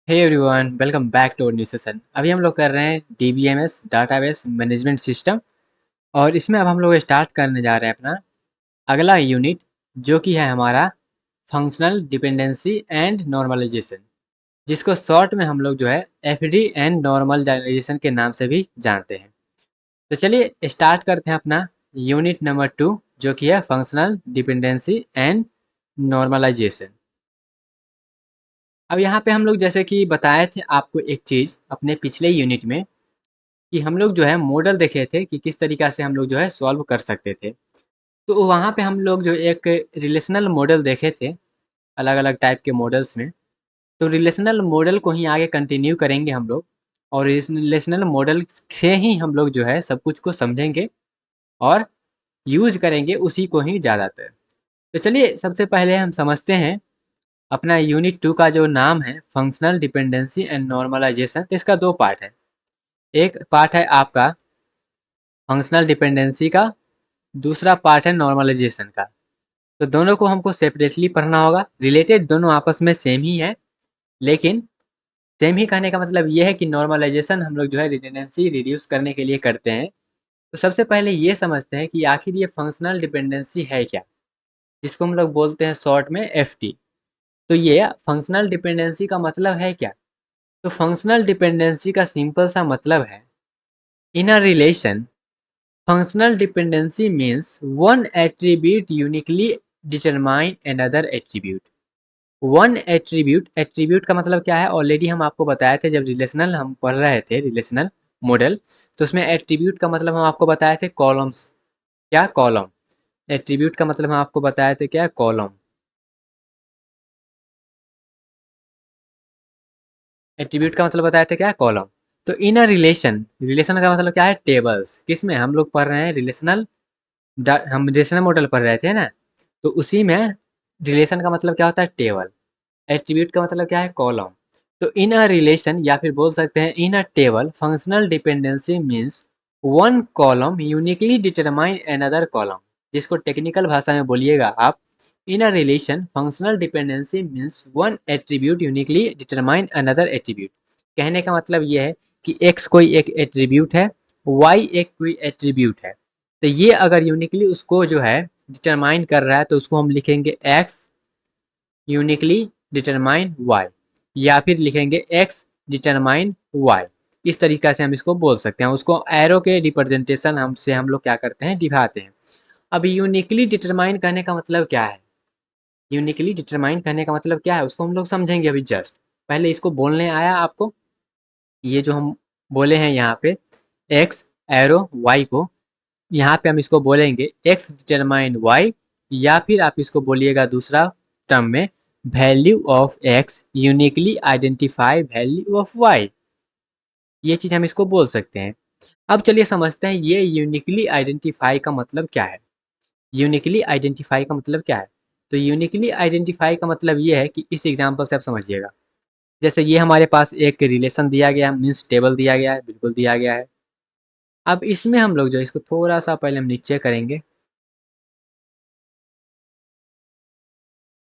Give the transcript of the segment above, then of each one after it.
Hey everyone, welcome back to new session. अभी हम लोग कर रहे हैं डीबीएमएस डाटाबेस मैनेजमेंट सिस्टम। और इसमें अब हम लोग स्टार्ट करने जा रहे हैं अपना अगला यूनिट, जो कि है हमारा फंक्शनल डिपेंडेंसी एंड नॉर्मलाइजेशन, जिसको शॉर्ट में हम लोग जो है एफडी एंड नॉर्मलाइजेशन के नाम से भी जानते हैं। तो चलिए स्टार्ट करते हैं अपना यूनिट नंबर 2, जो कि है फंक्शनल डिपेंडेंसी एंड नॉर्मलाइजेशन। अब यहाँ पे हम लोग जैसे कि बताए थे आपको एक चीज़ अपने पिछले यूनिट में, कि हम लोग जो है मॉडल देखे थे कि किस तरीक़ा से हम लोग जो है सॉल्व कर सकते थे। तो वहाँ पे हम लोग जो एक रिलेशनल मॉडल देखे थे, अलग-अलग टाइप के मॉडल्स में। तो रिलेशनल मॉडल को ही आगे कंटिन्यू करेंगे हम लोग, और इस रिलेशनल मॉडल से ही हम लोग जो है सब कुछ को समझेंगे और यूज़ करेंगे उसी को ही ज़्यादातर। तो चलिए सबसे पहले हम समझते हैं अपना यूनिट 2 का जो नाम है फंक्शनल डिपेंडेंसी एंड नॉर्मलाइजेशन। इसका 2 पार्ट है। एक पार्ट है आपका फंक्शनल डिपेंडेंसी का, दूसरा पार्ट है नॉर्मलाइजेशन का। तो दोनों को हमको सेपरेटली पढ़ना होगा। रिलेटेड दोनों आपस में सेम ही है, लेकिन सेम ही कहने का मतलब ये है कि नॉर्मलाइजेशन हम लोग जो है रिडंडेंसी रिड्यूस करने के लिए करते हैं। तो सबसे पहले ये समझते हैं कि आखिर ये फंक्शनल डिपेंडेंसी है क्या, जिसको हम लोग बोलते हैं शॉर्ट में एफटी। तो ये फंक्शनल डिपेंडेंसी का मतलब है क्या? तो फंक्शनल डिपेंडेंसी का सिंपल सा मतलब है, in a relation functional dependency means one attribute uniquely determine another attribute. One attribute का मतलब क्या है, ऑलरेडी हम आपको बताए थे जब रिलेशनल हम पढ़ रहे थे, रिलेशनल मॉडल। तो उसमें एट्रीब्यूट का मतलब हम आपको बताए थे कॉलम्स। क्या? कॉलम। एट्रीब्यूट का मतलब हम आपको बताए थे क्या? कॉलम। एट्रीब्यूट का मतलब बताए थे क्या? कॉलम। तो इन अ रिलेशन, रिलेशन का मतलब क्या है? टेबल्स। किसमें हम लोग पढ़ रहे हैं? रिलेशनल। हम रिलेशनल मॉडल पढ़ रहे थे ना, तो उसी में रिलेशन का मतलब क्या होता है? टेबल। एट्रीब्यूट का मतलब क्या है? कॉलम। तो इन अ रिलेशन, या फिर बोल सकते हैं in a table, functional dependency means one column uniquely determine another column. जिसको टेक्निकल भाषा में बोलिएगा आप, in a relation functional dependency means one attribute uniquely determine another attribute. कहने का मतलब ये है कि x कोई एक एट्रीब्यूट है, y एक कोई एट्रीब्यूट है। तो ये अगर यूनिकली उसको जो है डिटरमाइन कर रहा है, तो उसको हम लिखेंगे x यूनिकली डिटरमाइन y, या फिर लिखेंगे x डिटरमाइन y। इस तरीका से हम इसको बोल सकते हैं। उसको एरो के रिप्रेजेंटेशन हमसे हम लोग क्या करते हैं? दिखाते हैं। अब यूनिकली डिटरमाइन करने का मतलब क्या है? यूनिकली डिटरमाइन करने का मतलब क्या है, उसको हम लोग समझेंगे अभी जस्ट। पहले इसको बोलने आया आपको? ये जो हम बोले हैं यहाँ पे x एरो y को, यहाँ पे हम इसको बोलेंगे x डिटरमाइन y, या फिर आप इसको बोलिएगा दूसरा टर्म में, value of x uniquely identify value of y। ये चीज़ हम इसको बोल सकते हैं। अब चलिए समझते हैं ये यूनिकली आइडेंटिफाई का मतलब क्या है। यूनिकली आइडेंटिफाई का मतलब क्या है? तो यूनिकली आइडेंटिफाई का मतलब ये है कि इस एग्जांपल से आप समझिएगा। जैसे ये हमारे पास एक रिलेशन दिया गया है, मीन्स टेबल दिया गया है, बिल्कुल दिया गया है। अब इसमें हम लोग जो है इसको थोड़ा-सा पहले हम नीचे करेंगे।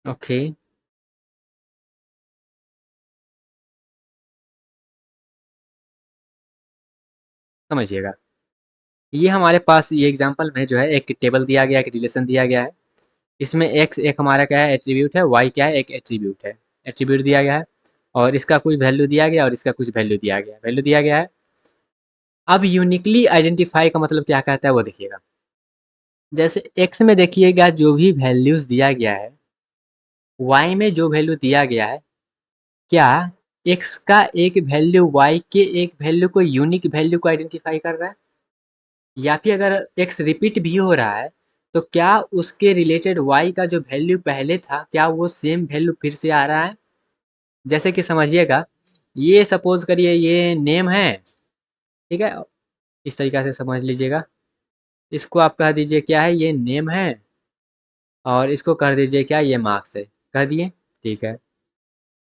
ओके, समझिएगा। ये हमारे पास ये एग्जांपल में जो है एक टेबल दिया गया है, एक रिलेशन दिया गया है। इसमें एक्स एक हमारा क्या है? एट्रीब्यूट है, वाई क्या है? एक एट्रीब्यूट है। एट्रीब्यूट दिया गया है, और इसका कुछ वैल्यू दिया गया है, और इसका कुछ वैल्यू दिया गया है, वैल्यू दिया गया है। अब यूनिकली आइडेंटिफाई का मतलब क्या कहता है वो देखिएगा। जैसे एक्स में देखिएगा जो भी वैल्यूज़ दिया गया है, वाई में जो वैल्यू दिया गया है, क्या एक्स का एक वैल्यू वाई के एक वैल्यू को, यूनिक वैल्यू को आइडेंटिफाई कर रहा है? या फिर अगर एक्स रिपीट भी हो रहा है, तो क्या उसके रिलेटेड वाई का जो वैल्यू पहले था, क्या वो सेम वैल्यू फिर से आ रहा है? जैसे कि समझिएगा, ये सपोज करिए ये नेम है, ठीक है? इस तरीक़ा से समझ लीजिएगा। इसको आप कह दीजिए क्या है? ये नेम है, और इसको कर दीजिए क्या? ये मार्क्स है। कह दिए? ठीक है।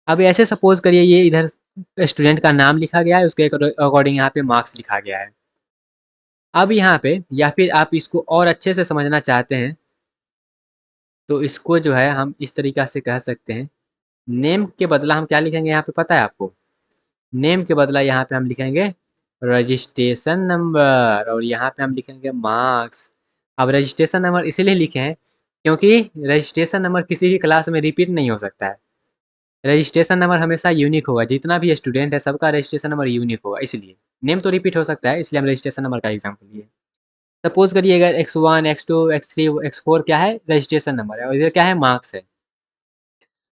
अब ऐसे सपोज करिए ये इधर स्टूडेंट का नाम लिखा गया है, उसके अकॉर्डिंग यहाँ पे मार्क्स लिखा गया है। अब यहाँ पे, या फिर आप इसको और अच्छे से समझना चाहते हैं, तो इसको जो है हम इस तरीक़ा से कह सकते हैं नेम के बदला हम क्या लिखेंगे यहाँ पे पता है आपको? नेम के बदला यहाँ पे हम लिखेंगे रजिस्ट्रेशन नंबर, और यहाँ पे हम लिखेंगे मार्क्स। अब रजिस्ट्रेशन नंबर इसलिए लिखे हैं क्योंकि रजिस्ट्रेशन नंबर किसी भी क्लास में रिपीट नहीं हो सकता है। रजिस्ट्रेशन नंबर हमेशा यूनिक होगा, जितना भी स्टूडेंट है सबका रजिस्ट्रेशन नंबर यूनिक होगा, इसलिए नेम तो रिपीट हो सकता है, इसलिए हम रजिस्ट्रेशन नंबर का एग्जाम्पल लिए। सपोज करिए अगर x1 x2 x3 x4 क्या है, रजिस्ट्रेशन नंबर है, और इधर क्या है, मार्क्स है।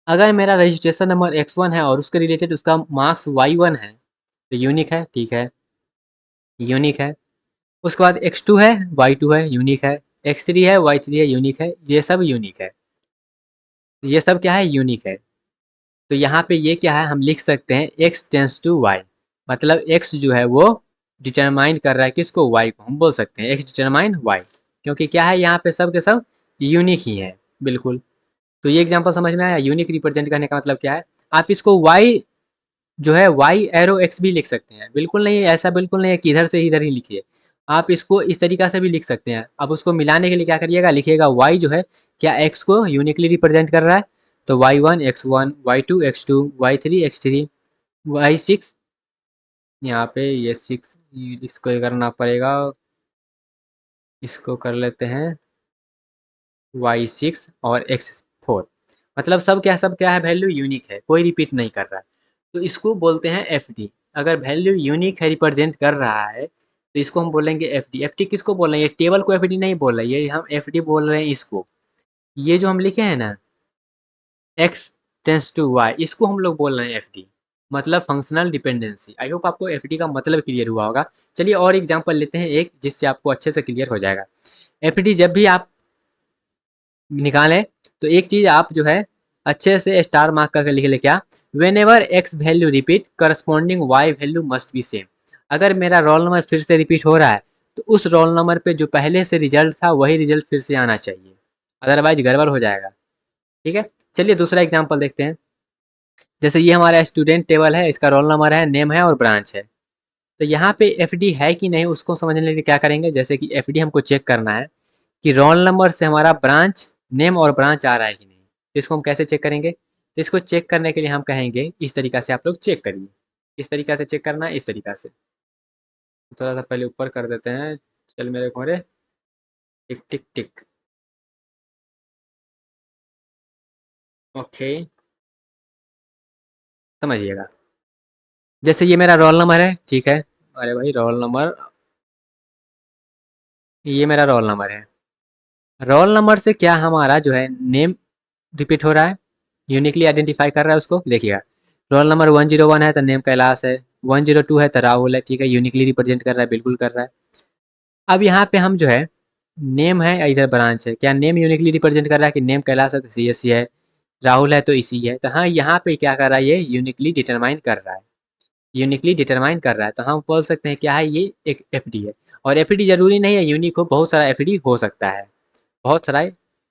अगर मेरा रजिस्ट्रेशन नंबर x1 है और उसके रिलेटेड उसका मार्क्स y1 है तो यूनिक है, ठीक है, यूनिक है। उसके बाद x2 है, y2 है, यूनिक है। x3 है, y3 है, यूनिक है। ये सब यूनिक है, ये सब क्या है, यूनिक है। तो यहाँ पे ये क्या है, हम लिख सकते हैं x टेंस टू y, मतलब x जो है वो डिटरमाइन कर रहा है किसको, y को। हम बोल सकते हैं x डिटरमाइन y, क्योंकि क्या है यहाँ पे सब के सब यूनिक ही है, बिल्कुल। तो ये एग्जांपल समझ में आया। यूनिक रिप्रेजेंट करने का मतलब क्या है, आप इसको y जो है y एरो x भी लिख सकते हैं, बिल्कुल नहीं ऐसा बिल्कुल नहीं है कि इधर से इधर ही लिखिए, आप इसको इस तरीका से भी लिख सकते हैं। अब उसको मिलाने के लिए क्या करिएगा, लिखिएगा y जो है क्या x को यूनिकली रिप्रेजेंट कर रहा है, तो y1 x1 y2 x2 y3 x3 y6, यहाँ पे ये 6 इसको करना पड़ेगा, इसको कर लेते हैं y6 और x4, मतलब सब क्या है, वैल्यू यूनिक है, कोई रिपीट नहीं कर रहा है, तो इसको बोलते हैं एफडी। अगर वैल्यू यूनिक है, रिप्रेजेंट कर रहा है, तो इसको हम बोलेंगे एफडी। एफडी किसको बोल रहे हैं, ये टेबल को एफडी नहीं बोल रहे हैं, ये हम एफडी बोल रहे हैं इसको। ये जो हम लिखे हैं ना x टेंस टू y, इसको हम लोग बोल रहे हैं एफडी, मतलब फंक्शनल डिपेंडेंसी। आई होप आपको एफडी का मतलब क्लियर हुआ होगा। चलिए और एग्जांपल लेते हैं एक, जिससे आपको अच्छे से क्लियर हो जाएगा। एफडी जब भी आप निकालें तो एक चीज आप जो है अच्छे से स्टार मार्क करके लिख ले, क्या, whenever X value repeat corresponding Y value must be same. अगर मेरा रोल नंबर फिर से रिपीट हो रहा है तो उस रोल नंबर पे जो पहले से रिजल्ट था वही रिजल्ट फिर से आना चाहिए, अदरवाइज गड़बड़ हो जाएगा, ठीक है। चलिए दूसरा एग्जाम्पल देखते हैं। जैसे ये हमारा स्टूडेंट टेबल है, इसका रोल नंबर है, नेम है और ब्रांच है। तो यहाँ पे एफ है कि नहीं उसको समझने के लिए क्या करेंगे, जैसे कि एफ हमको चेक करना है कि रोल नंबर से हमारा ब्रांच, नेम और ब्रांच आ रहा है कि नहीं। तो इसको हम कैसे चेक करेंगे, तो इसको चेक करने के लिए हम कहेंगे इस तरीका से आप लोग चेक करिए। इस तरीका से चेक करना है, इस तरीका से। थोड़ा सा पहले ऊपर कर देते हैं, चल मेरे घोड़े, टिक टिक टिक, ओके, समझिएगा। जैसे ये मेरा रोल नंबर है, ठीक है, अरे भाई रोल नंबर, ये मेरा रोल नंबर है। रोल नंबर से क्या हमारा जो है नेम रिपीट हो रहा है, यूनिकली आइडेंटिफाई कर रहा है उसको, देखिएगा। रोल नंबर 101 है तो नेम कैलाश है, 102 है तो राहुल है, ठीक है, यूनिकली रिप्रेजेंट कर रहा है, बिल्कुल कर रहा है। अब यहाँ पे हम जो है नेम है या इधर ब्रांच है, क्या नेम यूनिकली रिप्रेजेंट कर रहा है कि नेम कैलाश है तो सी एस सी है, राहुल है तो इसी है, तो हाँ यहाँ पे क्या कर रहा है, ये यूनिकली डिटरमाइन कर रहा है, यूनिकली डिटरमाइन कर रहा है, तो हम बोल सकते हैं क्या है, ये एक एफ है। और एफ जरूरी नहीं है यूनिक हो, बहुत सारा एफ हो सकता है, बहुत सारा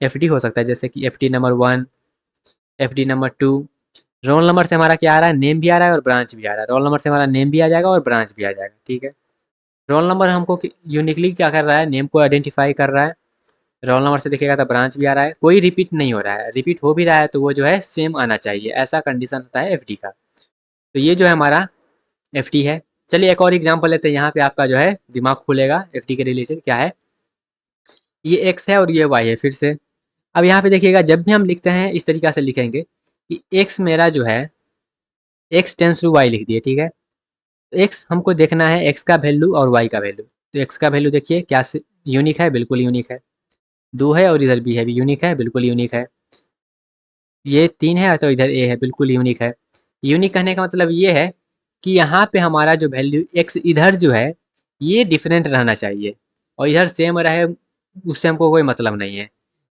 एफ हो सकता है, जैसे कि F number 1, F number 2। Roll number से हमारा क्या आ रहा है, नेम भी आ रहा है और ब्रांच भी आ रहा है, रोल नंबर से हमारा नेम भी आ जाएगा और ब्रांच भी आ जाएगा, ठीक है। रोल नंबर हमको यूनिकली क्या कर रहा है, नेम को आइडेंटिफाई कर रहा है, रोल नंबर से देखिएगा तो ब्रांच भी आ रहा है, कोई रिपीट नहीं हो रहा है, रिपीट हो भी रहा है तो वो जो है सेम आना चाहिए, ऐसा कंडीशन होता है एफ का। तो ये जो है हमारा एफ है। चलिए एक और एग्जाम्पल लेते हैं, यहाँ पे आपका जो है दिमाग खुलेगा, एफ के रिलेटेड क्या है, ये एक्स है और ये वाई है फिर से। अब यहाँ पे देखिएगा जब भी हम लिखते हैं इस तरीका से लिखेंगे कि एक्स मेरा जो है एक्स टेंस टू वाई लिख दिए, ठीक है। एक्स हमको देखना है एक्स का वैल्यू और वाई का वैल्यू, तो एक्स का वैल्यू देखिए क्या यूनिक है, बिल्कुल यूनिक है। 2 है और इधर भी है, भी यूनिक है, बिल्कुल यूनिक है। ये 3 है तो इधर ए है, बिल्कुल यूनिक है। यूनिक कहने का मतलब ये है कि यहाँ पे हमारा जो वैल्यू एक्स इधर जो है ये डिफरेंट रहना चाहिए, और इधर सेम रहे उससे हमको कोई मतलब नहीं है।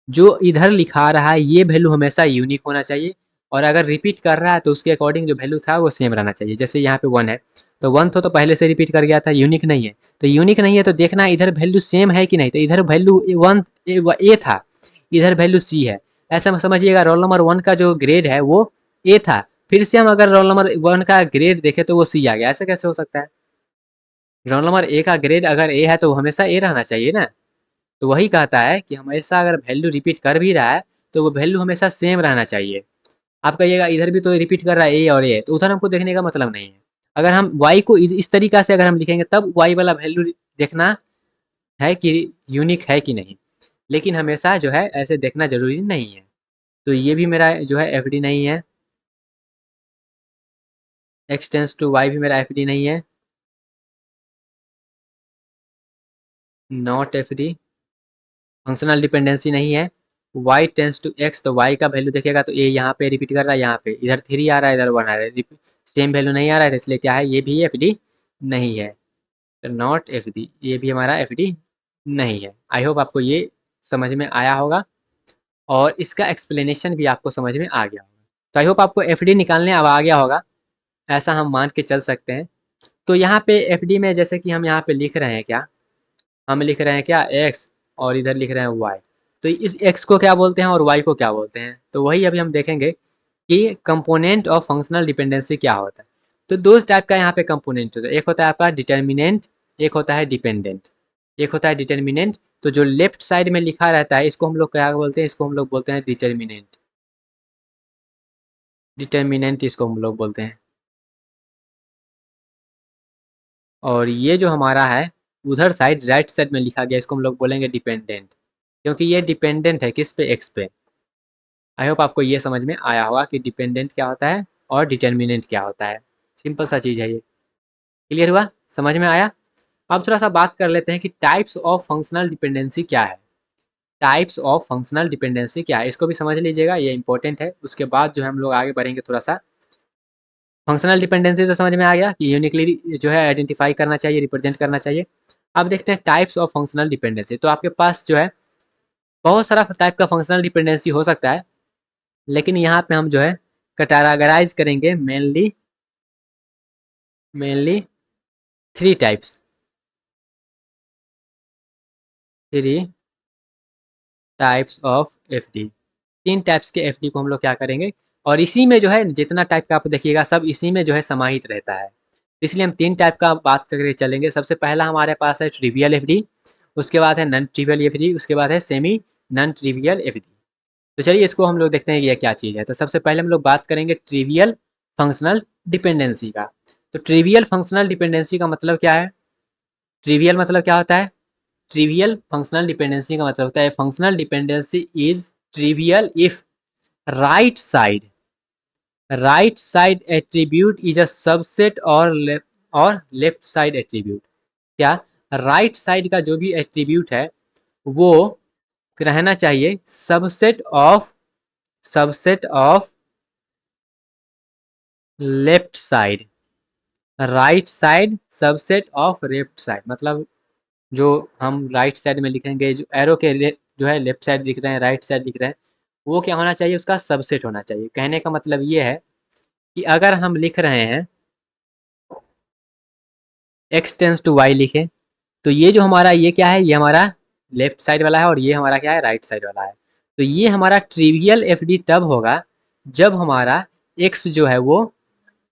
जो इधर लिखा रहा है ये वैल्यू हमेशा यूनिक होना चाहिए, और अगर रिपीट कर रहा है तो उसके अकॉर्डिंग जो वैल्यू था वो सेम रहना चाहिए। जैसे यहाँ पे 1 है तो 1 तो पहले से रिपीट कर गया था, यूनिक नहीं है। तो यूनिक नहीं है तो देखना इधर वैल्यू सेम है कि नहीं, तो इधर वैल्यू 1 ए था, इधर वैल्यू सी है। ऐसा में समझिएगा रोल नंबर 1 का जो ग्रेड है वो ए था, फिर से हम अगर रोल नंबर 1 का ग्रेड देखें तो वो सी आ गया, ऐसा कैसे हो सकता है। रोल नंबर ए का ग्रेड अगर ए है तो हमेशा ए रहना चाहिए ना। तो वही कहता है कि हमेशा अगर वैल्यू रिपीट कर भी रहा है तो वो वैल्यू हमेशा सेम रहना चाहिए। आप कहिएगा इधर भी तो रिपीट कर रहा है ए और ए, तो उधर हमको देखने का मतलब नहीं है। अगर हम वाई को इस तरीका से अगर हम लिखेंगे तब वाई वाला वैल्यू देखना है कि यूनिक है कि नहीं, लेकिन हमेशा जो है ऐसे देखना जरूरी नहीं है। तो ये भी मेरा जो है एफ डी नहीं है, एक्स टेंस टू वाई भी मेरा एफ डी नहीं है, not F D, functional dependency नहीं है। वाई टेंस टू एक्स, तो वाई का वैल्यू देखेगा तो ए यहाँ पे रिपीट कर रहा है, यहाँ पे इधर 3 आ रहा है, इधर 1 आ रहा है, सेम वैल्यू नहीं आ रहा है, इसलिए क्या है ये भी एफ डी नहीं है। तो नॉट एफ डी, ये भी हमारा एफ डी नहीं है। आई होप आपको ये समझ में आया होगा और इसका एक्सप्लेनेशन भी आपको समझ में आ गया होगा। तो आई होप आपको एफ डी निकालने अब आ गया होगा, ऐसा हम मान के चल सकते हैं। तो यहाँ पे एफ डी में जैसे कि हम यहाँ पे लिख रहे हैं क्या, हम लिख रहे हैं क्या एक्स और इधर लिख रहे हैं वाई, तो इस एक्स को क्या बोलते हैं और वाई को क्या बोलते हैं, तो वही अभी हम देखेंगे कि कंपोनेंट ऑफ फंक्शनल डिपेंडेंसी क्या होता है। तो दो टाइप का यहाँ पे कंपोनेंट होता है, एक होता है आपका डिटर्मिनेंट, एक होता है डिपेंडेंट। एक होता है डिटर्मिनेंट, तो जो लेफ्ट साइड में लिखा रहता है इसको हम लोग क्या बोलते हैं, इसको हम लोग बोलते हैं डिटर्मिनेंट, डिटर्मिनेंट इसको हम लोग बोलते हैं। और ये जो हमारा है उधर साइड राइट साइड में लिखा गया, इसको हम लोग बोलेंगे डिपेंडेंट, क्योंकि ये डिपेंडेंट है किस पे, एक्स पे। आई होप आपको ये समझ में आया होगा कि डिपेंडेंट क्या होता है और डिटर्मिनेंट क्या होता है। सिंपल सा चीज़ है ये, क्लियर हुआ, समझ में आया। अब थोड़ा सा बात कर लेते हैं कि टाइप्स ऑफ फंक्शनल डिपेंडेंसी क्या है। टाइप्स ऑफ फंक्शनल डिपेंडेंसी क्या है, इसको भी समझ लीजिएगा, ये इंपॉर्टेंट है। उसके बाद जो है हम लोग आगे बढ़ेंगे थोड़ा सा। फंक्शनल डिपेंडेंसी तो समझ में आ गया कि यूनिकली जो है आइडेंटिफाई करना चाहिए, रिप्रेजेंट करना चाहिए। अब देखते हैं टाइप्स ऑफ फंक्शनल डिपेंडेंसी। तो आपके पास जो है बहुत सारा टाइप का फंक्शनल डिपेंडेंसी हो सकता है, लेकिन यहाँ पे हम जो है कैटेगराइज करेंगे mainly mainly 3 types, 3 types of F D. 3 types के एफ डी को हम लोग क्या करेंगे, और इसी में जो है जितना टाइप का आप देखिएगा सब इसी में जो है समाहित रहता है, इसलिए हम 3 टाइप का बात करके चलेंगे। सबसे पहला हमारे पास है ट्रिवियल एफ डी, उसके बाद है नॉन ट्रिवियल एफ डी, उसके बाद है semi non trivial F D. तो चलिए इसको हम लोग देखते हैं कि यह क्या चीज़ है। तो सबसे पहले हम लोग बात करेंगे ट्रिवियल फंक्शनल डिपेंडेंसी का। तो ट्रिवियल फंक्शनल डिपेंडेंसी का मतलब क्या है, ट्रिवियल मतलब क्या होता है, ट्रिवियल फंक्शनल डिपेंडेंसी का मतलब होता है functional dependency is trivial if right side attribute is a subset और लेफ्ट साइड एट्रीब्यूट। क्या, राइट साइड का जो भी एट्रीब्यूट है वो रहना चाहिए subset of left side, right side subset of left side. मतलब जो हम राइट साइड में लिखेंगे, जो एरो के जो है लेफ्ट साइड दिख रहे हैं, राइट साइड दिख रहे हैं, वो क्या होना चाहिए, उसका सबसेट होना चाहिए। कहने का मतलब ये है कि अगर हम लिख रहे हैं एक्स टेंस टू वाई लिखें, तो ये जो हमारा ये क्या है, ये हमारा लेफ्ट साइड वाला है और ये हमारा क्या है, राइट साइड वाला है। तो ये हमारा ट्रिवियल एफ डी तब होगा जब हमारा एक्स जो है वो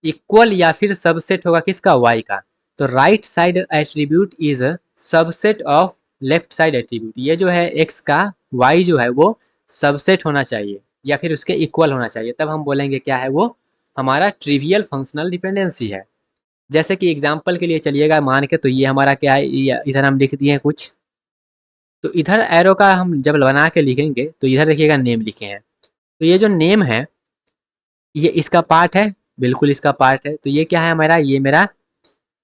इक्वल या फिर सबसेट होगा किसका, वाई का। तो right side attribute is subset of left side attribute. ये जो है एक्स का वाई जो है वो सबसेट होना चाहिए या फिर उसके इक्वल होना चाहिए, तब हम बोलेंगे क्या है वो हमारा ट्रिवियल फंक्शनल डिपेंडेंसी है। जैसे कि एग्जांपल के लिए चलिएगा मान के, तो ये हमारा क्या है, इधर हम लिख दिए हैं कुछ, तो इधर एरो का हम जब बना के लिखेंगे तो इधर देखिएगा नेम लिखे हैं, तो ये जो नेम है ये इसका पार्ट है, बिल्कुल इसका पार्ट है। तो ये क्या है हमारा, ये मेरा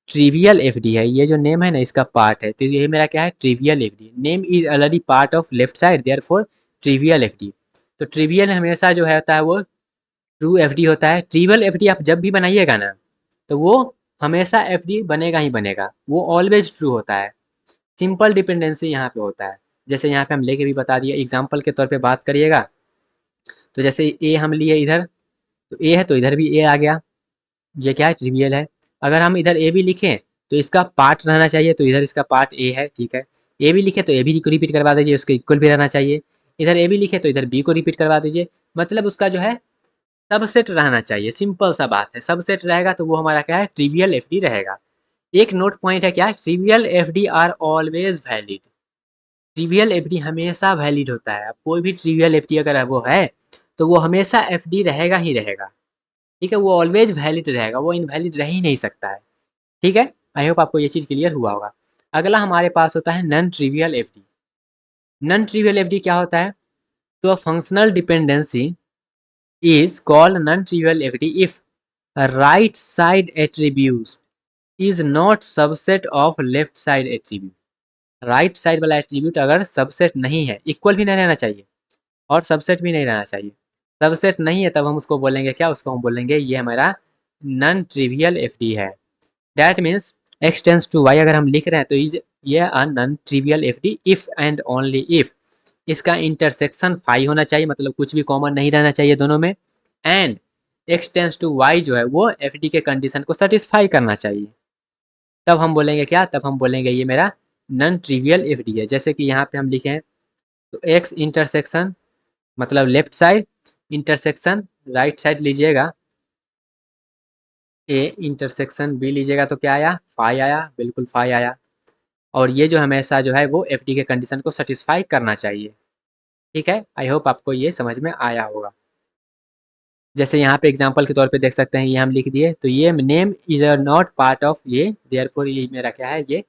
ट्रिवियल एफ डी है, ये जो नेम है ना इसका पार्ट है, तो ये मेरा क्या है, trivial F D. Name is already part of left side there for trivial F D. तो ट्रिवियल हमेशा जो है होता है वो ट्रू एफ डी होता है। ट्रिवियल एफ डी आप जब भी बनाइएगा ना तो वो हमेशा एफ डी बनेगा ही बनेगा, वो ऑलवेज ट्रू होता है। सिंपल डिपेंडेंसी यहाँ पे होता है, जैसे यहाँ पे हम लेके भी बता दिए, एग्जाम्पल के तौर पे बात करिएगा। तो जैसे ए हम लिए इधर, तो ए है तो इधर भी ए आ गया, ये क्या है, ट्रिवियल है। अगर हम इधर ए भी लिखें तो इसका पार्ट रहना चाहिए, तो इधर इसका पार्ट ए है, ठीक है। ए भी लिखे तो ए भी को रिपीट करवा दीजिए, उसके इक्वल भी रहना चाहिए। इधर ए भी लिखे तो इधर बी को रिपीट करवा दीजिए, मतलब उसका जो है सबसेट रहना चाहिए। सिंपल सा बात है, सबसेट रहेगा तो वो हमारा क्या है, ट्रिवियल एफ डी रहेगा। एक नोट पॉइंट है क्या, trivial F D R always valid. Trivial F D हमेशा वैलिड होता है। अब कोई भी ट्रिवियल एफ डी अगर वो है तो वो हमेशा एफडी रहेगा ही रहेगा, ठीक है, वो ऑलवेज वैलिड रहेगा, वो इनवैलिड रह ही नहीं सकता है, ठीक है। आई होप आपको ये चीज़ क्लियर हुआ होगा। अगला हमारे पास होता है non trivial FD. Non trivial FD क्या होता है? तो functional dependency is called non trivial FD if right side attribute is not subset of left side attribute. Right side वाला एट्रीब्यूट अगर सबसेट नहीं है, इक्वल भी नहीं रहना चाहिए और सबसेट भी नहीं रहना चाहिए, सबसेट नहीं है, तब हम उसको बोलेंगे क्या? उसको हम बोलेंगे ये हमारा नॉन ट्रिवियल एफडी है। That means x tends to y अगर हम लिख रहे हैं तो इज ये a non trivial FD if and only if इसका इंटरसेक्शन फाई होना चाहिए, मतलब कुछ भी कॉमन नहीं रहना चाहिए दोनों में, and x tends to y जो है वो एफडी के कंडीशन को सेटिस्फाई करना चाहिए। तब हम बोलेंगे क्या? तब हम बोलेंगे ये मेरा नॉन ट्रिवियल एफडी है। जैसे कि यहाँ पे हम लिखे हैं तो x इंटरसेक्शन मतलब left side, intersection right side लीजिएगा, ए इंटरसेक्शन बी लीजिएगा तो क्या आया? फाई आया, बिल्कुल फाई आया। और ये जो हमेशा जो है वो एफडी के कंडीशन को सेटिस्फाई करना चाहिए, ठीक है। आई होप आपको ये समझ में आया होगा। जैसे यहाँ पे एग्जांपल के तौर पे देख सकते हैं, ये हम लिख दिए तो ये name is not part of ये, देयरफॉर ये मेरा क्या है? ये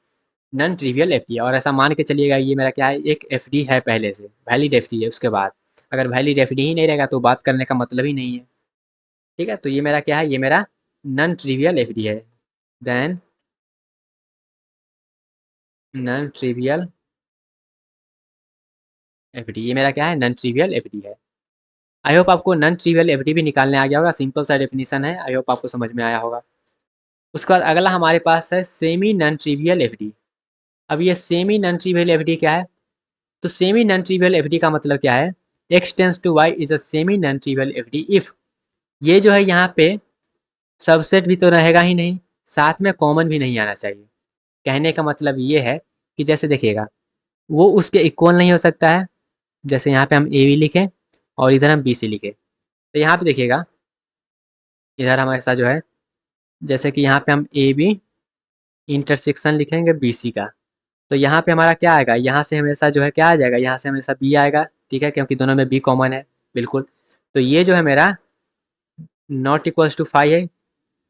नॉन ट्रिवियल एफडी है। और ऐसा मान के चलिएगा ये मेरा क्या है? एक एफडी है पहले से, वैलिड एफडी है। उसके बाद अगर वैलिड एफडी ही नहीं रहेगा तो बात करने का मतलब ही नहीं है, ठीक है। तो ये मेरा क्या है? ये मेरा नॉन ट्रिवियल एफडी है। देन नॉन ट्रिवियल एफडी, ये मेरा क्या है? नॉन ट्रिवियल एफडी है। आई होप आपको नॉन ट्रिवियल एफडी भी निकालने आ गया होगा, सिंपल सा डेफिनेशन है, आई होप आपको समझ में आया होगा। उसके बाद अगला हमारे पास है सेमी नॉन ट्रिवियल एफडी। अब ये सेमी नॉन ट्रिवियल एफडी क्या है? तो सेमी नॉन ट्रिवियल एफडी का मतलब क्या है? x tends to y is a semi non trivial FD if ये जो है यहाँ पे सबसेट भी तो रहेगा ही नहीं, साथ में कॉमन भी नहीं आना चाहिए। कहने का मतलब ये है कि जैसे देखिएगा वो उसके इक्वल नहीं हो सकता है। जैसे यहाँ पे हम ए बी लिखें और इधर हम बी सी लिखें, तो यहाँ पे देखिएगा इधर हमारे साथ जो है, जैसे कि यहाँ पे हम ए बी इंटरसेक्शन लिखेंगे बी सी का, तो यहाँ पे हमारा क्या आएगा? यहाँ से हमेशा जो है क्या आ जाएगा? यहाँ से हमेशा बी आएगा, ठीक है, क्योंकि दोनों में बी कॉमन है, बिल्कुल। तो ये जो है मेरा नॉट इक्वल्स टू फाई है,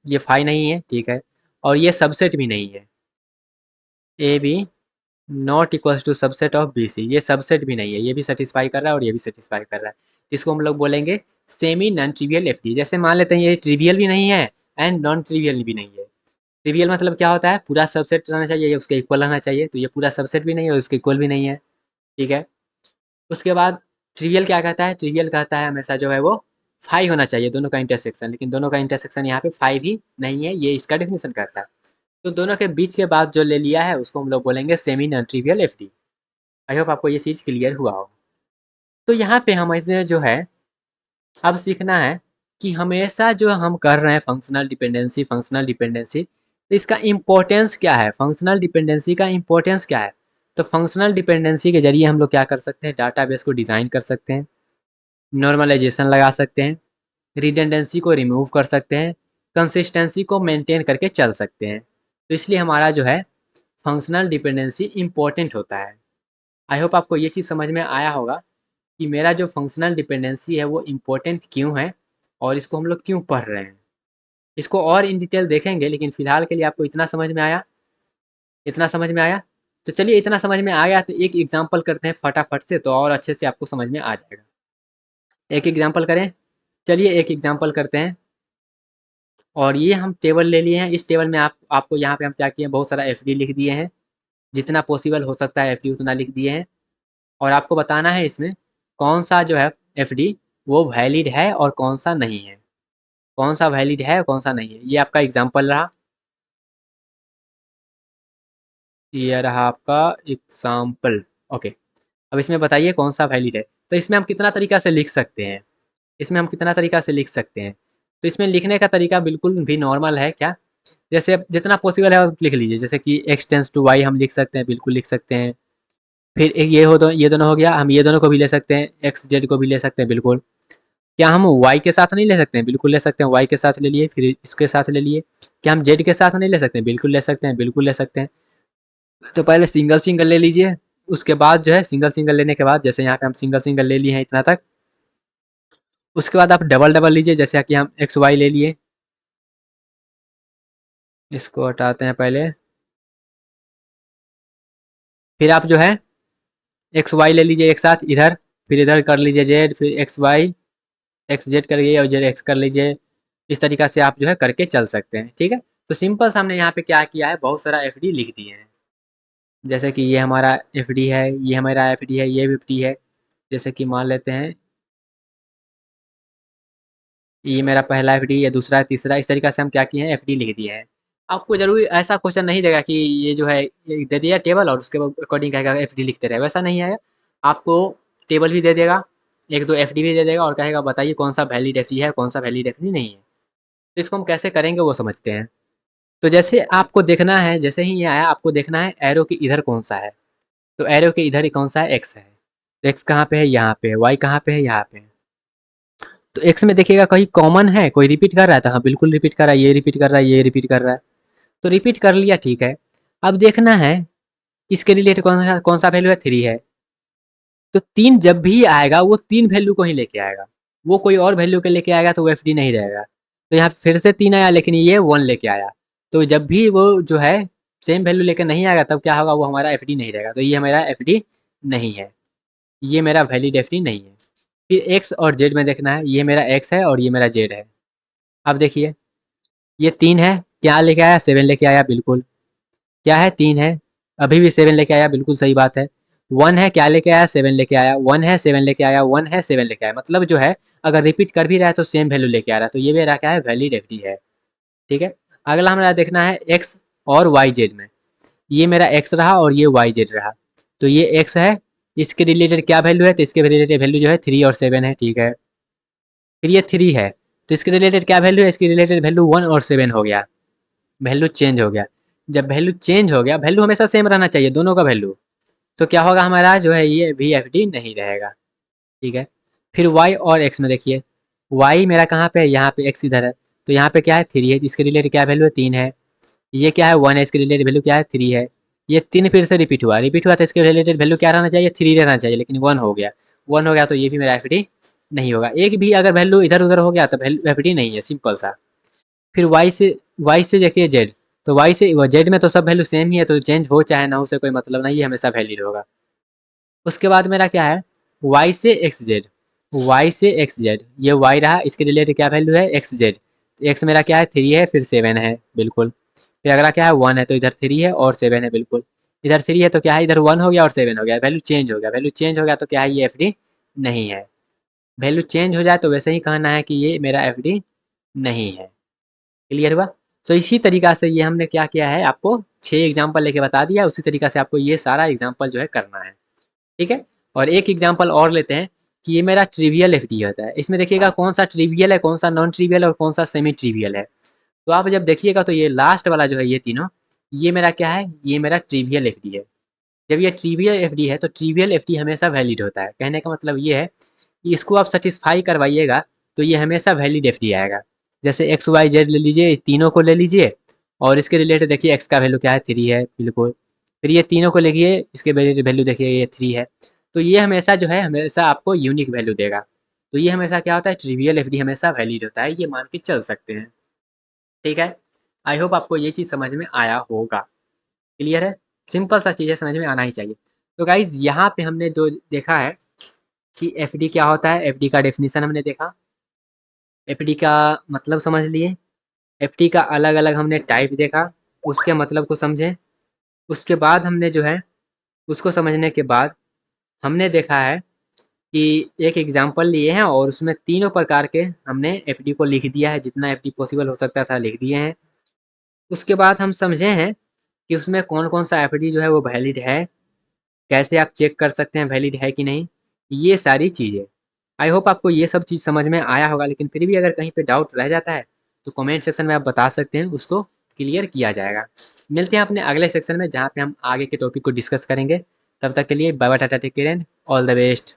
ये फाई नहीं है, ठीक है, और ये सबसेट भी नहीं है। A B not equals to subset of B C, ये सबसेट भी नहीं है, ये भी सेटिस्फाई कर रहा है और ये भी सेटिस्फाई कर रहा है। इसको हम लोग बोलेंगे सेमी नॉन ट्रिवियल एफडी। जैसे मान लेते हैं ये ट्रिवियल भी नहीं है एंड नॉन ट्रिवियल भी नहीं है। ट्रिवियल मतलब क्या होता है? पूरा सबसेट रहना चाहिए या उसके इक्वल रहना चाहिए, तो ये पूरा सबसेट भी नहीं है और उसके इक्वल भी नहीं है, ठीक है। उसके बाद ट्रिवियल क्या कहता है? ट्रिवियल कहता है हमेशा जो है वो फाइव होना चाहिए दोनों का इंटरसेक्शन, लेकिन दोनों का इंटरसेक्शन यहाँ पे फाइव ही नहीं है, ये इसका डेफिनेशन करता है। तो दोनों के बीच के बाद जो ले लिया है उसको हम लोग बोलेंगे semi non trivial FD. I hope आपको ये चीज़ क्लियर हुआ हो। तो यहाँ पे हमें जो है अब सीखना है कि हमेशा जो हम कर रहे हैं फंक्शनल डिपेंडेंसी, फंक्शनल डिपेंडेंसी, तो इसका इम्पोर्टेंस क्या है? फंक्शनल डिपेंडेंसी का इम्पोर्टेंस क्या है? तो फंक्शनल डिपेंडेंसी के जरिए हम लोग क्या कर सकते हैं? डाटाबेस को डिज़ाइन कर सकते हैं, नॉर्मलाइजेशन लगा सकते हैं, रिडंडेंसी को रिमूव कर सकते हैं, कंसिस्टेंसी को मेंटेन करके चल सकते हैं। तो इसलिए हमारा जो है फंक्शनल डिपेंडेंसी इम्पोर्टेंट होता है। आई होप आपको ये चीज़ समझ में आया होगा कि मेरा जो फंक्शनल डिपेंडेंसी है वो इम्पोर्टेंट क्यों है और इसको हम लोग क्यों पढ़ रहे हैं। इसको और इन डिटेल देखेंगे, लेकिन फ़िलहाल के लिए आपको इतना समझ में आया? इतना समझ में आया? तो चलिए, इतना समझ में आ गया तो एक एग्ज़ाम्पल करते हैं फटाफट से, तो और अच्छे से आपको समझ में आ जाएगा। एक एग्ज़ाम्पल करें? चलिए एक एग्ज़ाम्पल करते हैं। और ये हम टेबल ले लिए हैं, इस टेबल में आपको यहाँ पे हम क्या किए हैं? बहुत सारा एफडी लिख दिए हैं, जितना पॉसिबल हो सकता है एफडी उतना लिख दिए हैं। और आपको बताना है इसमें कौन सा जो है एफडी वो वैलिड है और कौन सा नहीं है, कौन सा वैलिड है और कौन सा नहीं है। ये आपका एग्जाम्पल रहा, ये रहा आपका एग्जाम्पल। ओके, अब इसमें बताइए कौन सा वैलिड है। तो इसमें हम कितना तरीका से लिख सकते हैं? इसमें हम कितना तरीका से लिख सकते हैं? तो इसमें लिखने का तरीका बिल्कुल भी नॉर्मल है, क्या? जैसे अब जितना पॉसिबल है आप लिख लीजिए, जैसे कि x टेंस टू y हम लिख सकते हैं, बिल्कुल लिख सकते हैं। फिर एक ये दोनों हो गया, हम ये दोनों को भी ले सकते हैं, x z को भी ले सकते हैं, बिल्कुल। क्या हम y के साथ नहीं ले सकते हैं? बिल्कुल ले सकते हैं, y के साथ ले लिए, फिर इसके साथ ले लिए। क्या हम z के साथ नहीं ले सकते हैं? बिल्कुल ले सकते हैं, बिल्कुल ले सकते हैं। तो पहले सिंगल सिंगल ले लीजिए, उसके बाद जो है सिंगल सिंगल लेने के बाद, जैसे यहाँ पे हम सिंगल सिंगल ले लिए हैं इतना तक, उसके बाद आप डबल डबल लीजिए, जैसे कि हम एक्स वाई ले लिए, इसको हटाते हैं पहले। फिर आप जो है एक्स वाई ले लीजिए एक साथ इधर, फिर इधर कर लीजिए जेड, फिर एक्स वाई, एक्स जेड करिए और जेड एक्स कर लीजिए। इस तरीका से आप जो है करके चल सकते हैं, ठीक है। तो सिंपल से हमने यहाँ पे क्या किया है, बहुत सारा एफ डी लिख दिए हैं। जैसे कि ये हमारा एफ डी है, ये हमारा एफ डी है, ये भी एफ डी है। जैसे कि मान लेते हैं ये मेरा पहला एफ डी, ये दूसरा, तीसरा, इस तरीके से हम क्या किए हैं, एफ डी लिख दिए हैं। आपको जरूरी ऐसा क्वेश्चन नहीं देगा कि ये जो है ये दे दिया टेबल और उसके अकॉर्डिंग कहेगा एफ डी लिखते रहे, वैसा नहीं है। आपको टेबल भी दे देगा, एक दो एफ डी भी दे देगा और कहेगा बताइए कौन सा वैलिड एफ डी है, कौन सा वैलिड एफ डी नहीं है। तो इसको हम कैसे करेंगे वो समझते हैं। तो जैसे आपको देखना है, जैसे ही ये आया आपको देखना है एरो के इधर कौन सा है। तो एरो के इधर ही कौन सा है, एक्स है। तो एक्स कहाँ पे है, यहाँ पे। वाई कहाँ पे है, यहाँ पे। तो एक्स में देखिएगा कहीं कॉमन है, कोई रिपीट कर रहा है, तो हाँ बिल्कुल रिपीट कर रहा है, ये रिपीट कर रहा है, ये रिपीट कर रहा है। तो रिपीट कर लिया, ठीक है। अब देखना है इसके रिलेटेड कौन सा वैल्यू है, 3 है। तो 3 जब भी आएगा वो 3 वैल्यू को ही लेके आएगा, वो कोई और वैल्यू के लेके आएगा तो वो एफ डी नहीं रहेगा। तो यहाँ फिर से 3 आया लेकिन ये 1 लेके आया। तो जब भी वो जो है सेम वैल्यू लेकर नहीं आएगा तब क्या होगा, वो हमारा एफ डी नहीं रहेगा। तो ये हमारा एफ डी नहीं है, ये मेरा वैलिड एफ डी नहीं है। फिर एक्स और जेड में देखना है, ये मेरा एक्स है और ये मेरा जेड है। अब देखिए ये 3 है, क्या लेके आया, 7 लेके आया, बिल्कुल। क्या है, 3 है, अभी भी 7 लेके आया, बिल्कुल सही बात है। 1 है, क्या लेके आया, 7 लेके आया, 1 है 7 लेके आया, 1 है 7 लेके आया। मतलब जो है अगर रिपीट कर भी रहा है तो सेम वैल्यू लेके आ रहा है, तो ये मेरा क्या है, वैलिड एफ डी है, ठीक है। अगला हमारा देखना है एक्स और वाई जेड में। ये मेरा एक्स रहा और ये वाई जेड रहा। तो ये एक्स है, इसके रिलेटेड क्या वैल्यू है, तो इसके रिलेटेड वैल्यू जो है 3 और 7 है, ठीक है। फिर ये 3 है, तो इसके रिलेटेड क्या वैल्यू है, इसके रिलेटेड वैल्यू 1 और 7 हो गया, वैल्यू चेंज हो गया। जब वैल्यू चेंज हो गया, वैल्यू हमेशा सेम रहना चाहिए दोनों का वैल्यू, तो क्या होगा हमारा जो है ये वी एफ डी नहीं रहेगा, ठीक है। फिर वाई और एक्स में देखिए, वाई मेरा कहाँ पे है, यहाँ पे, एक्स इधर है। तो यहाँ पे क्या है, 3 है, इसके रिलेटेड क्या वैल्यू है, 3 है। ये क्या है, 1 है, इसके रिलेटेड वैल्यू क्या है, 3 है। ये 3 फिर से रिपीट हुआ तो इसके रिलेटेड वैल्यू क्या रहना चाहिए, 3 रहना चाहिए, लेकिन 1 हो गया। 1 हो गया तो ये भी मेरा एफ डी नहीं होगा। एक भी अगर वैल्यू इधर उधर हो गया तो वैल्यू एफ डी नहीं है, सिंपल सा। फिर वाई से देखिए जेड, तो वाई से जेड में तो सब वैल्यू सेम ही है, तो चेंज हो चाहे ना हो से कोई मतलब नहीं है, हमेशा वैलिड होगा। उसके बाद मेरा क्या है, वाई से एक्स जेड, वाई से एक्स जेड, ये वाई रहा, इसके रिलेटेड क्या वैल्यू है, एक्स जेड। एक्स मेरा क्या है, 3 है, फिर 7 है, बिल्कुल। फिर अगला क्या है, 1 है, तो इधर 3 है और 7 है, बिल्कुल। इधर 3 है तो क्या है, इधर 1 हो गया और 7 हो गया, वैल्यू चेंज हो गया। वैल्यू चेंज हो गया तो क्या है, ये एफ डी नहीं है। वैल्यू चेंज हो जाए तो वैसे ही कहना है कि ये मेरा एफ डी नहीं है। क्लियर हुआ। तो इसी तरीका से ये हमने क्या किया है, आपको 6 एग्जाम्पल लेके बता दिया, उसी तरीका से आपको ये सारा एग्जाम्पल जो है करना है, ठीक है। और एक एग्जाम्पल और लेते हैं कि ये मेरा ट्रिवियल एफ डी होता है। इसमें देखिएगा कौन सा ट्रिवियल है, कौन सा नॉन ट्रिवियल और कौन सा सेमी ट्रिवियल है। तो आप जब देखिएगा तो ये लास्ट वाला जो है, ये तीनों, ये मेरा क्या है, ये मेरा ट्रिवियल एफ डी है। जब ये ट्रिवियल एफ डी है तो ट्रिवियल एफ डी हमेशा वैलिड होता है। कहने का मतलब ये है कि इसको आप सेटिस्फाई करवाइएगा तो ये हमेशा वैलिड एफ डी आएगा। जैसे एक्स वाई जेड ले लीजिए, तीनों को ले लीजिए और इसके रिलेटेड देखिए एक्स का वैल्यू क्या है, 3 है, बिल्कुल। फिर ये तीनों को लेंगे, इसके वैल्यू देखिए ये 3 है। तो ये हमेशा जो है हमेशा आपको यूनिक वैल्यू देगा। तो ये हमेशा क्या होता है, ट्रिवियल एफ डी हमेशा वैलिड होता है, ये मान के चल सकते हैं, ठीक है। आई होप आपको ये चीज़ समझ में आया होगा। क्लियर है, सिंपल सा चीज़ है, समझ में आना ही चाहिए। तो गाइज यहाँ पे हमने जो देखा है कि एफ डी क्या होता है, एफ डी का डेफिनेशन हमने देखा, एफ डी का मतलब समझ लिए, एफ डी का अलग अलग हमने टाइप देखा, उसके मतलब को समझें। उसके बाद हमने जो है उसको समझने के बाद हमने देखा है कि एक एग्जाम्पल लिए हैं और उसमें तीनों प्रकार के हमने एफ डी को लिख दिया है, जितना एफ डी पॉसिबल हो सकता था लिख दिए हैं। उसके बाद हम समझे हैं कि उसमें कौन कौन सा एफ डी जो है वो वैलिड है, कैसे आप चेक कर सकते हैं वैलिड है कि नहीं, ये सारी चीज़ें। आई होप आपको ये सब चीज़ समझ में आया होगा, लेकिन फिर भी अगर कहीं पे डाउट रह जाता है तो कमेंट सेक्शन में आप बता सकते हैं, उसको क्लियर किया जाएगा। मिलते हैं अपने अगले सेक्शन में जहाँ पे हम आगे के टॉपिक को डिस्कस करेंगे। तब तक के लिए bye bye, tata, take care and all the best.